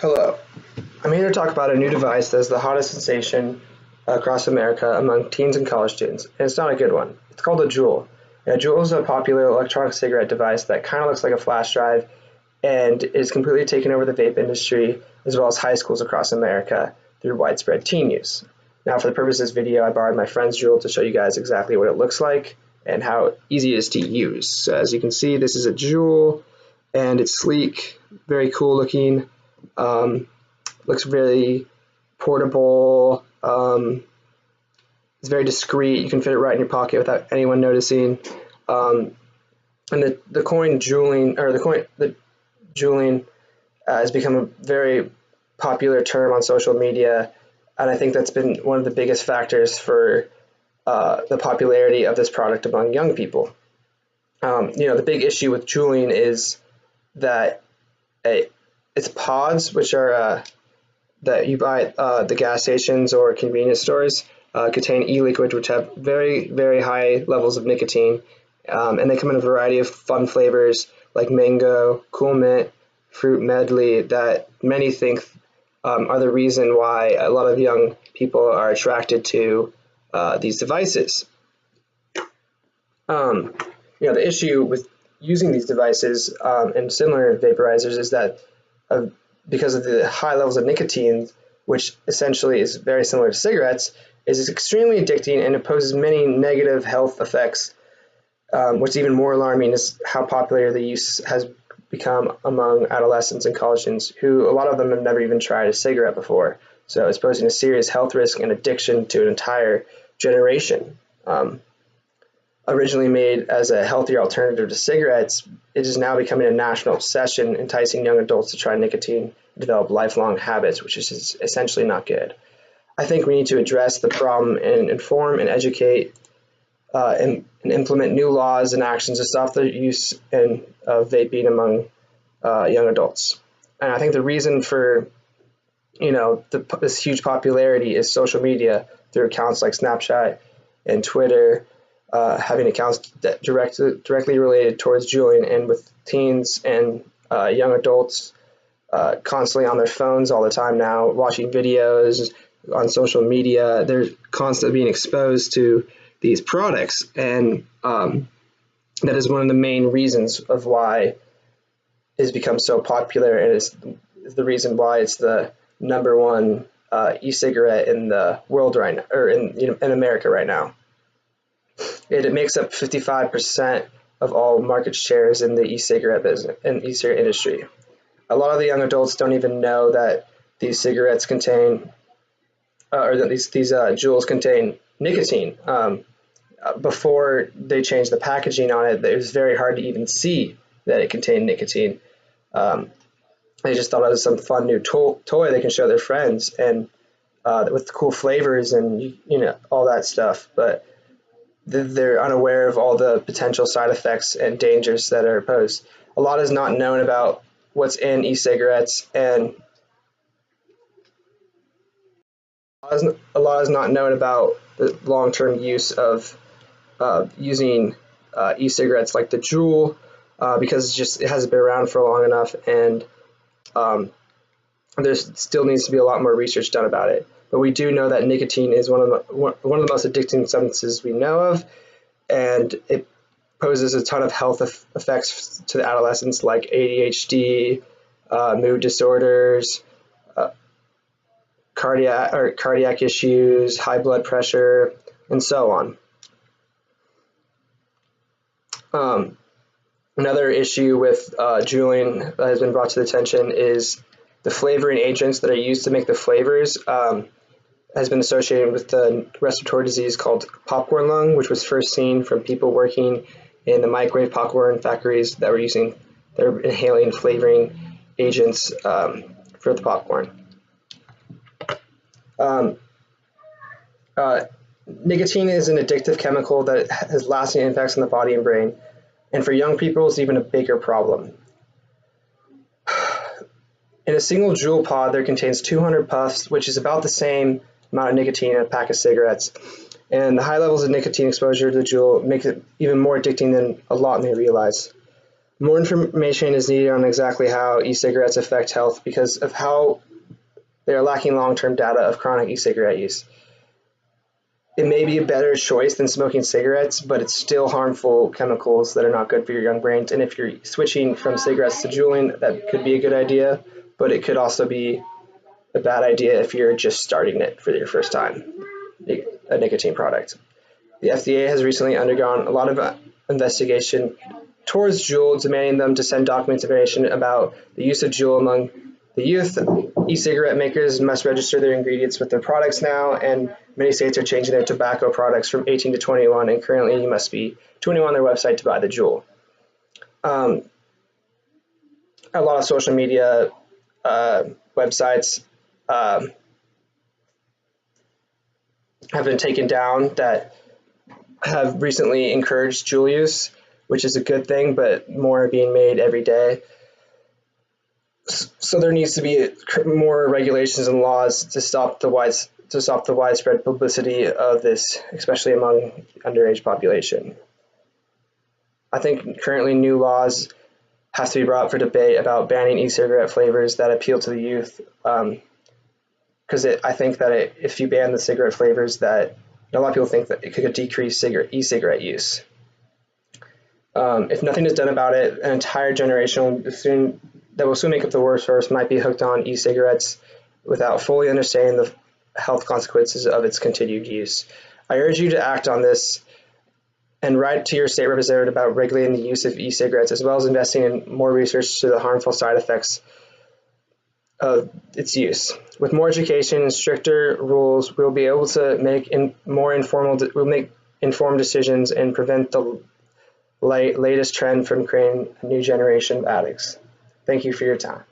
Hello, I'm here to talk about a new device that is the hottest sensation across America among teens and college students, and it's not a good one. It's called a Juul. And a Juul is a popular electronic cigarette device that kind of looks like a flash drive and is completely taken over the vape industry as well as high schools across America through widespread teen use. Now, for the purpose of this video, I borrowed my friend's Juul to show you guys exactly what it looks like and how easy it is to use. So as you can see, this is a Juul, and it's sleek, very cool looking. Looks really portable. It's very discreet. You can fit it right in your pocket without anyone noticing. And the coin juuling, or the juuling, has become a very popular term on social media, and I think that's been one of the biggest factors for the popularity of this product among young people. The big issue with juuling is that it's pods, which are that you buy at the gas stations or convenience stores, contain e-liquid, which have very, very high levels of nicotine, and they come in a variety of fun flavors like mango, cool mint, fruit medley, that many think are the reason why a lot of young people are attracted to these devices. The issue with using these devices and similar vaporizers is that because of the high levels of nicotine, which essentially is very similar to cigarettes, is extremely addicting and it poses many negative health effects. What's even more alarming is how popular the use has become among adolescents and college students, who a lot of them have never even tried a cigarette before. So it's posing a serious health risk and addiction to an entire generation. Originally made as a healthier alternative to cigarettes, it is now becoming a national obsession, enticing young adults to try nicotine and develop lifelong habits, which is essentially not good. I think we need to address the problem and inform and educate and implement new laws and actions to stop the use of vaping among young adults. And I think the reason for this huge popularity is social media through accounts like Snapchat and Twitter, having accounts that directly related towards juuling, and with teens and young adults constantly on their phones all the time now, watching videos on social media. They're constantly being exposed to these products, and that is one of the main reasons of why it's become so popular, and is the reason why it's the number one e-cigarette in the world right now, or in America right now. It makes up 55% of all market shares in the e-cigarette business and e-cigarette industry. A lot of the young adults don't even know that these cigarettes contain, or that these Juuls contain nicotine. Before they changed the packaging on it, it was very hard to even see that it contained nicotine. They just thought it was some fun new toy they can show their friends, and with cool flavors and all that stuff. But they're unaware of all the potential side effects and dangers that are posed. A lot is not known about what's in e-cigarettes, and a lot is not known about the long-term use of using e-cigarettes like the Juul, because it hasn't been around for long enough, and there still needs to be a lot more research done about it. But we do know that nicotine is one of the most addicting substances we know of, and it poses a ton of health effects to the adolescents, like ADHD, mood disorders, cardiac issues, high blood pressure, and so on. Another issue with juuling that has been brought to the attention is the flavoring agents that are used to make the flavors. Has been associated with the respiratory disease called popcorn lung, which was first seen from people working in the microwave popcorn factories that were inhaling flavoring agents for the popcorn. Nicotine is an addictive chemical that has lasting impacts on the body and brain, and for young people, it's even a bigger problem. In a single Juul pod, there contains 200 puffs, which is about the same amount of nicotine in a pack of cigarettes. And the high levels of nicotine exposure to the Juul makes it even more addicting than a lot may realize. More information is needed on exactly how e-cigarettes affect health because of how they are lacking long-term data of chronic e-cigarette use. It may be a better choice than smoking cigarettes, but it's still harmful chemicals that are not good for your young brains. And if you're switching from cigarettes to juuling, that could be a good idea, but it could also be a bad idea if you're just starting it for your first time, a nicotine product. The FDA has recently undergone a lot of investigation towards Juul, demanding them to send documentation about the use of Juul among the youth. E-cigarette makers must register their ingredients with their products now, and many states are changing their tobacco products from 18 to 21, and currently you must be 21 on their website to buy the Juul. A lot of social media websites have been taken down that have recently encouraged Juul use, which is a good thing, but more are being made every day. So there needs to be more regulations and laws to stop the widespread publicity of this, especially among the underage population. I think currently new laws have to be brought for debate about banning e-cigarette flavors that appeal to the youth, because I think that if you ban the cigarette flavors, that a lot of people think that it could decrease e-cigarette use. If nothing is done about it, an entire generation that will soon make up the workforce might be hooked on e-cigarettes without fully understanding the health consequences of its continued use. I urge you to act on this and write to your state representative about regulating the use of e-cigarettes, as well as investing in more research to the harmful side effects of its use. With more education and stricter rules, we'll be able to make informed decisions and prevent the latest trend from creating a new generation of addicts. Thank you for your time.